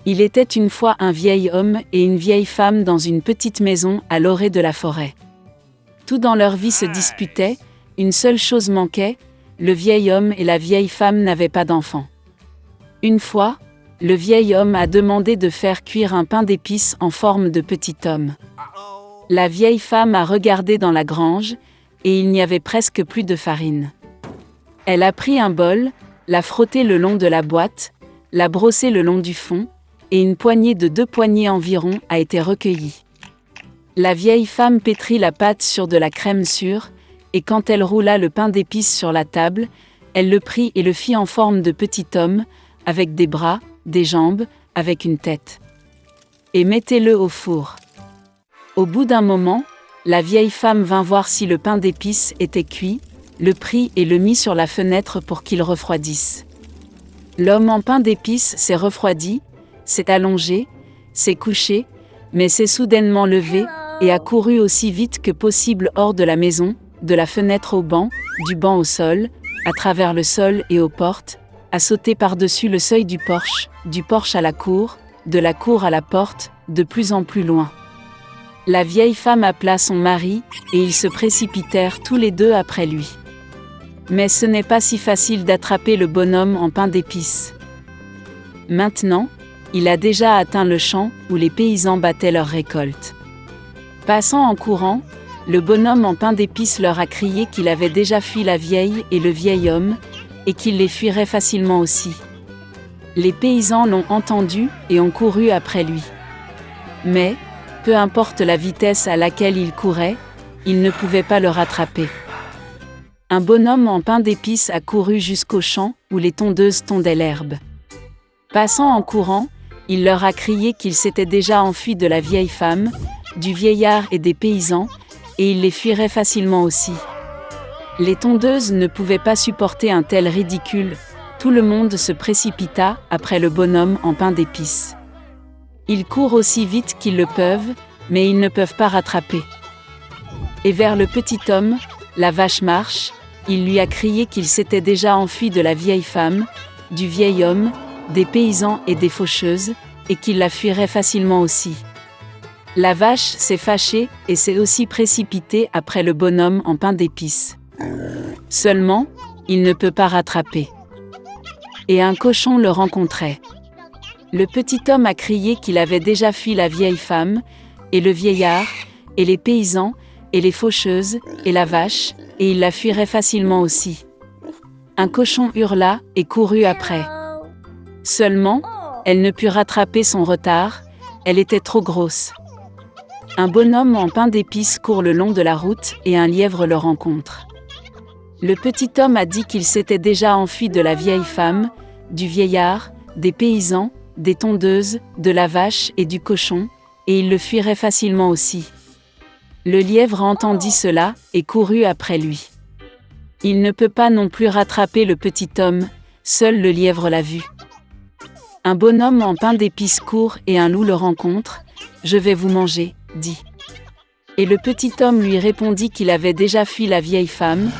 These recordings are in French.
Il était une fois un vieil homme et une vieille femme dans une petite maison à l'orée de la forêt. Tout dans leur vie se disputait, une seule chose manquait, le vieil homme et la vieille femme n'avaient pas d'enfants. Une fois, le vieil homme a demandé de faire cuire un pain d'épices en forme de petit homme. La vieille femme a regardé dans la grange, et il n'y avait presque plus de farine. Elle a pris un bol, l'a frotté le long de la boîte, l'a brossé le long du fond, et une poignée de 2 poignées environ a été recueillie. La vieille femme pétrit la pâte sur de la crème sûre, et quand elle roula le pain d'épices sur la table, elle le prit et le fit en forme de petit homme, avec des bras, des jambes, avec une tête. Et mettez-le au four. Au bout d'un moment, la vieille femme vint voir si le pain d'épices était cuit, le prit et le mit sur la fenêtre pour qu'il refroidisse. L'homme en pain d'épices s'est refroidi, s'est allongé, s'est couché, mais s'est soudainement levé, et a couru aussi vite que possible hors de la maison, de la fenêtre au banc, du banc au sol, à travers le sol et aux portes, a sauté par-dessus le seuil du porche à la cour, de la cour à la porte, de plus en plus loin. La vieille femme appela son mari, et ils se précipitèrent tous les deux après lui. Mais ce n'est pas si facile d'attraper le bonhomme en pain d'épices. Maintenant, il a déjà atteint le champ où les paysans battaient leur récolte. Passant en courant, le bonhomme en pain d'épices leur a crié qu'il avait déjà fui la vieille et le vieil homme, et qu'il les fuirait facilement aussi. Les paysans l'ont entendu et ont couru après lui. Mais, peu importe la vitesse à laquelle il courait, ils ne pouvaient pas le rattraper. Un bonhomme en pain d'épices a couru jusqu'au champ où les tondeuses tondaient l'herbe. Passant en courant, il leur a crié qu'il s'était déjà enfui de la vieille femme, du vieillard et des paysans, et il les fuirait facilement aussi. Les tondeuses ne pouvaient pas supporter un tel ridicule, tout le monde se précipita après le bonhomme en pain d'épices. Ils courent aussi vite qu'ils le peuvent, mais ils ne peuvent pas rattraper. Et vers le petit homme, la vache marche, il lui a crié qu'il s'était déjà enfui de la vieille femme, du vieil homme, des paysans et des faucheuses, et qu'il la fuirait facilement aussi. La vache s'est fâchée et s'est aussi précipitée après le bonhomme en pain d'épices. Seulement, il ne peut pas rattraper. Et un cochon le rencontrait. Le petit homme a crié qu'il avait déjà fui la vieille femme, et le vieillard, et les paysans, et les faucheuses, et la vache, et il la fuirait facilement aussi. Un cochon hurla et courut après. Seulement, elle ne put rattraper son retard, elle était trop grosse. Un bonhomme en pain d'épices court le long de la route et un lièvre le rencontre. Le petit homme a dit qu'il s'était déjà enfui de la vieille femme, du vieillard, des paysans, des tondeuses, de la vache et du cochon, et il le fuirait facilement aussi. Le lièvre entendit cela et courut après lui. Il ne peut pas non plus rattraper le petit homme, seul le lièvre l'a vu. Un bonhomme en pain d'épices court et un loup le rencontre. « Je vais vous manger », dit. Et le petit homme lui répondit qu'il avait déjà fui la vieille femme,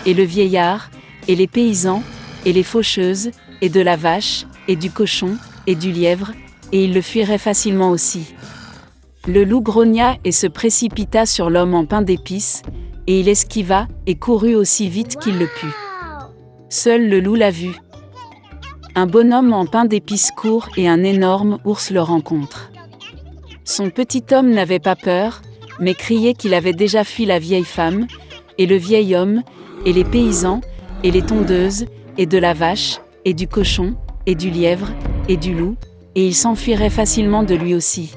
et le vieillard, et les paysans, et les faucheuses, et de la vache, et du cochon, et du lièvre, et il le fuirait facilement aussi. Le loup grogna et se précipita sur l'homme en pain d'épices, et il esquiva et courut aussi vite qu'il le put. Seul le loup l'a vu. Un bonhomme en pain d'épices court et un énorme ours le rencontre. Son petit homme n'avait pas peur, mais criait qu'il avait déjà fui la vieille femme, et le vieil homme, et les paysans, et les tondeuses, et de la vache, et du cochon, et du lièvre, et du loup, et il s'enfuirait facilement de lui aussi.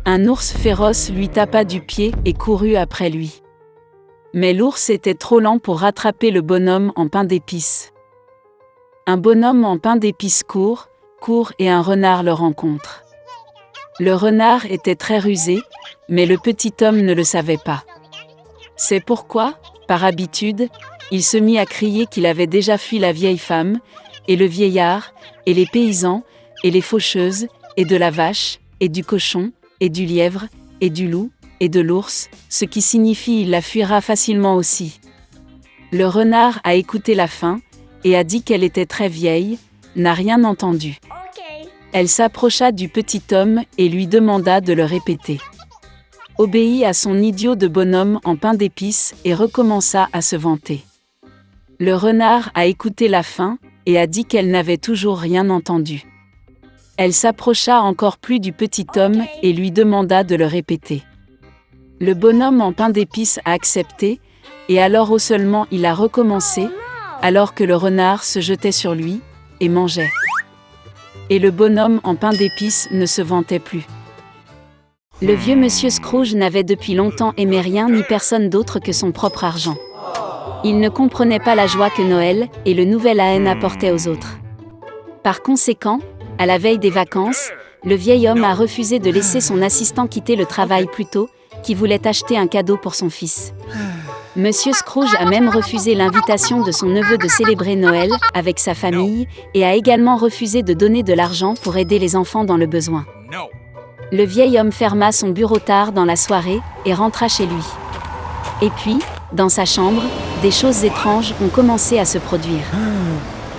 Un ours féroce lui tapa du pied et courut après lui. Mais l'ours était trop lent pour rattraper le bonhomme en pain d'épices. Un bonhomme en pain d'épices court et un renard le rencontre. Le renard était très rusé, mais le petit homme ne le savait pas. C'est pourquoi, par habitude, il se mit à crier qu'il avait déjà fui la vieille femme, et le vieillard, et les paysans, et les faucheuses, et de la vache, et du cochon, et du lièvre, et du loup, et de l'ours, ce qui signifie il la fuira facilement aussi. Le renard a écouté la fin, et a dit qu'elle était très vieille, n'a rien entendu. Elle s'approcha du petit homme et lui demanda de le répéter. Obéit à son idiot de bonhomme en pain d'épices et recommença à se vanter. Le renard a écouté la fin et a dit qu'elle n'avait toujours rien entendu. Elle s'approcha encore plus du petit homme et lui demanda de le répéter. Le bonhomme en pain d'épices a accepté, et alors seulement il a recommencé, alors que le renard se jetait sur lui et mangeait. Et le bonhomme en pain d'épices ne se vantait plus. Le vieux monsieur Scrooge n'avait depuis longtemps aimé rien ni personne d'autre que son propre argent. Il ne comprenait pas la joie que Noël et le nouvel an apportaient aux autres. Par conséquent, à la veille des vacances, le vieil homme a refusé de laisser son assistant quitter le travail plus tôt, qui voulait acheter un cadeau pour son fils. Monsieur Scrooge a même refusé l'invitation de son neveu de célébrer Noël avec sa famille et a également refusé de donner de l'argent pour aider les enfants dans le besoin. Le vieil homme ferma son bureau tard dans la soirée et rentra chez lui. Et puis, dans sa chambre, des choses étranges ont commencé à se produire.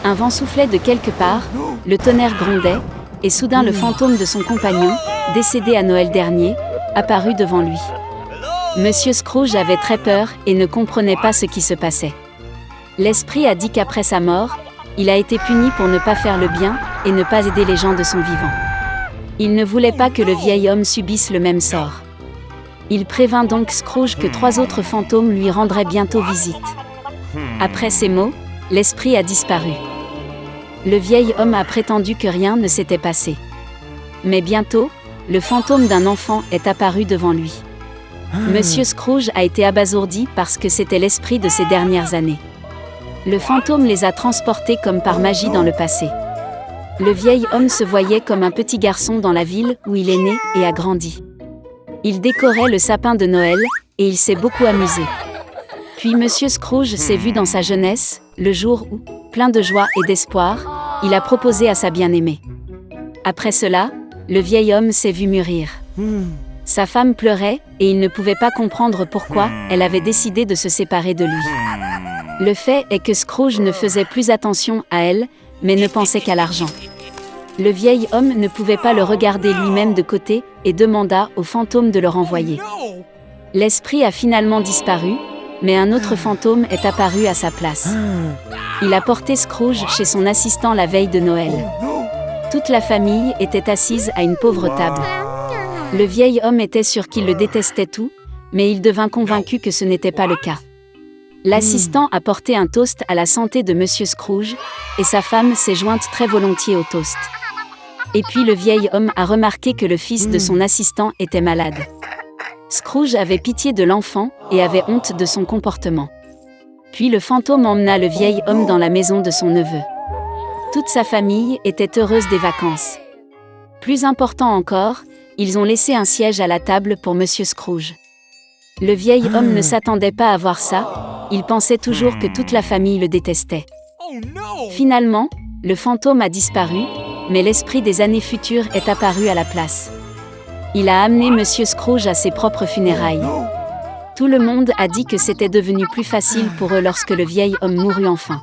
Un vent soufflait de quelque part, le tonnerre grondait, et soudain le fantôme de son compagnon, décédé à Noël dernier, apparut devant lui. Monsieur Scrooge avait très peur et ne comprenait pas ce qui se passait. L'esprit a dit qu'après sa mort, il a été puni pour ne pas faire le bien et ne pas aider les gens de son vivant. Il ne voulait pas que le vieil homme subisse le même sort. Il prévint donc Scrooge que 3 autres fantômes lui rendraient bientôt visite. Après ces mots, l'esprit a disparu. Le vieil homme a prétendu que rien ne s'était passé. Mais bientôt, le fantôme d'un enfant est apparu devant lui. Monsieur Scrooge a été abasourdi parce que c'était l'esprit de ces dernières années. Le fantôme les a transportés comme par magie dans le passé. Le vieil homme se voyait comme un petit garçon dans la ville où il est né et a grandi. Il décorait le sapin de Noël et il s'est beaucoup amusé. Puis Monsieur Scrooge s'est vu dans sa jeunesse, le jour où, plein de joie et d'espoir, il a proposé à sa bien-aimée. Après cela, le vieil homme s'est vu mûrir. Sa femme pleurait et il ne pouvait pas comprendre pourquoi elle avait décidé de se séparer de lui. Le fait est que Scrooge ne faisait plus attention à elle, mais ne pensait qu'à l'argent. Le vieil homme ne pouvait pas le regarder lui-même de côté et demanda au fantôme de le renvoyer. L'esprit a finalement disparu, mais un autre fantôme est apparu à sa place. Il a porté Scrooge chez son assistant la veille de Noël. Toute la famille était assise à une pauvre table. Le vieil homme était sûr qu'il le détestait tout, mais il devint convaincu que ce n'était pas le cas. L'assistant a porté un toast à la santé de Monsieur Scrooge, et sa femme s'est jointe très volontiers au toast. Et puis le vieil homme a remarqué que le fils de son assistant était malade. Scrooge avait pitié de l'enfant et avait honte de son comportement. Puis le fantôme emmena le vieil homme dans la maison de son neveu. Toute sa famille était heureuse des vacances. Plus important encore, ils ont laissé un siège à la table pour Monsieur Scrooge. Le vieil homme ne s'attendait pas à voir ça, il pensait toujours que toute la famille le détestait. Finalement, le fantôme a disparu, mais l'esprit des années futures est apparu à la place. Il a amené Monsieur Scrooge à ses propres funérailles. Tout le monde a dit que c'était devenu plus facile pour eux lorsque le vieil homme mourut enfin.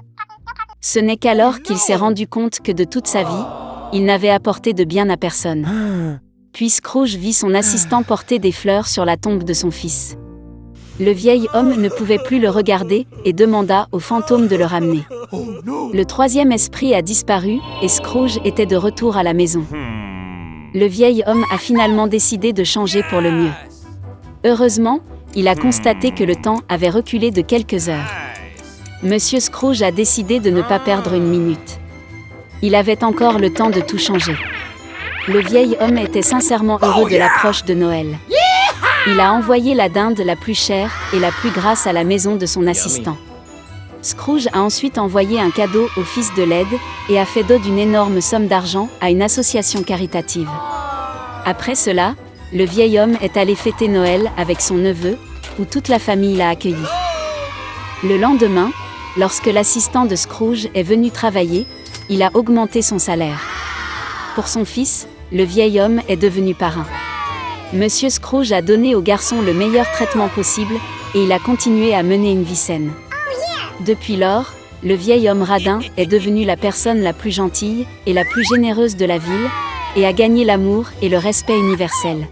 Ce n'est qu'alors qu'il s'est rendu compte que de toute sa vie, il n'avait apporté de bien à personne. Puis Scrooge vit son assistant porter des fleurs sur la tombe de son fils. Le vieil homme ne pouvait plus le regarder et demanda au fantôme de le ramener. Le 3e esprit a disparu et Scrooge était de retour à la maison. Le vieil homme a finalement décidé de changer pour le mieux. Heureusement, il a constaté que le temps avait reculé de quelques heures. Monsieur Scrooge a décidé de ne pas perdre une minute. Il avait encore le temps de tout changer. Le vieil homme était sincèrement heureux de l'approche de Noël. Il a envoyé la dinde la plus chère et la plus grasse à la maison de son assistant. Scrooge a ensuite envoyé un cadeau au fils de l'aide et a fait don d'une énorme somme d'argent à une association caritative. Après cela, le vieil homme est allé fêter Noël avec son neveu, où toute la famille l'a accueilli. Le lendemain, lorsque l'assistant de Scrooge est venu travailler, il a augmenté son salaire. Pour son fils, le vieil homme est devenu parrain. Monsieur Scrooge a donné au garçon le meilleur traitement possible et il a continué à mener une vie saine. Depuis lors, le vieil homme radin est devenu la personne la plus gentille et la plus généreuse de la ville, et à gagner l'amour et le respect universel.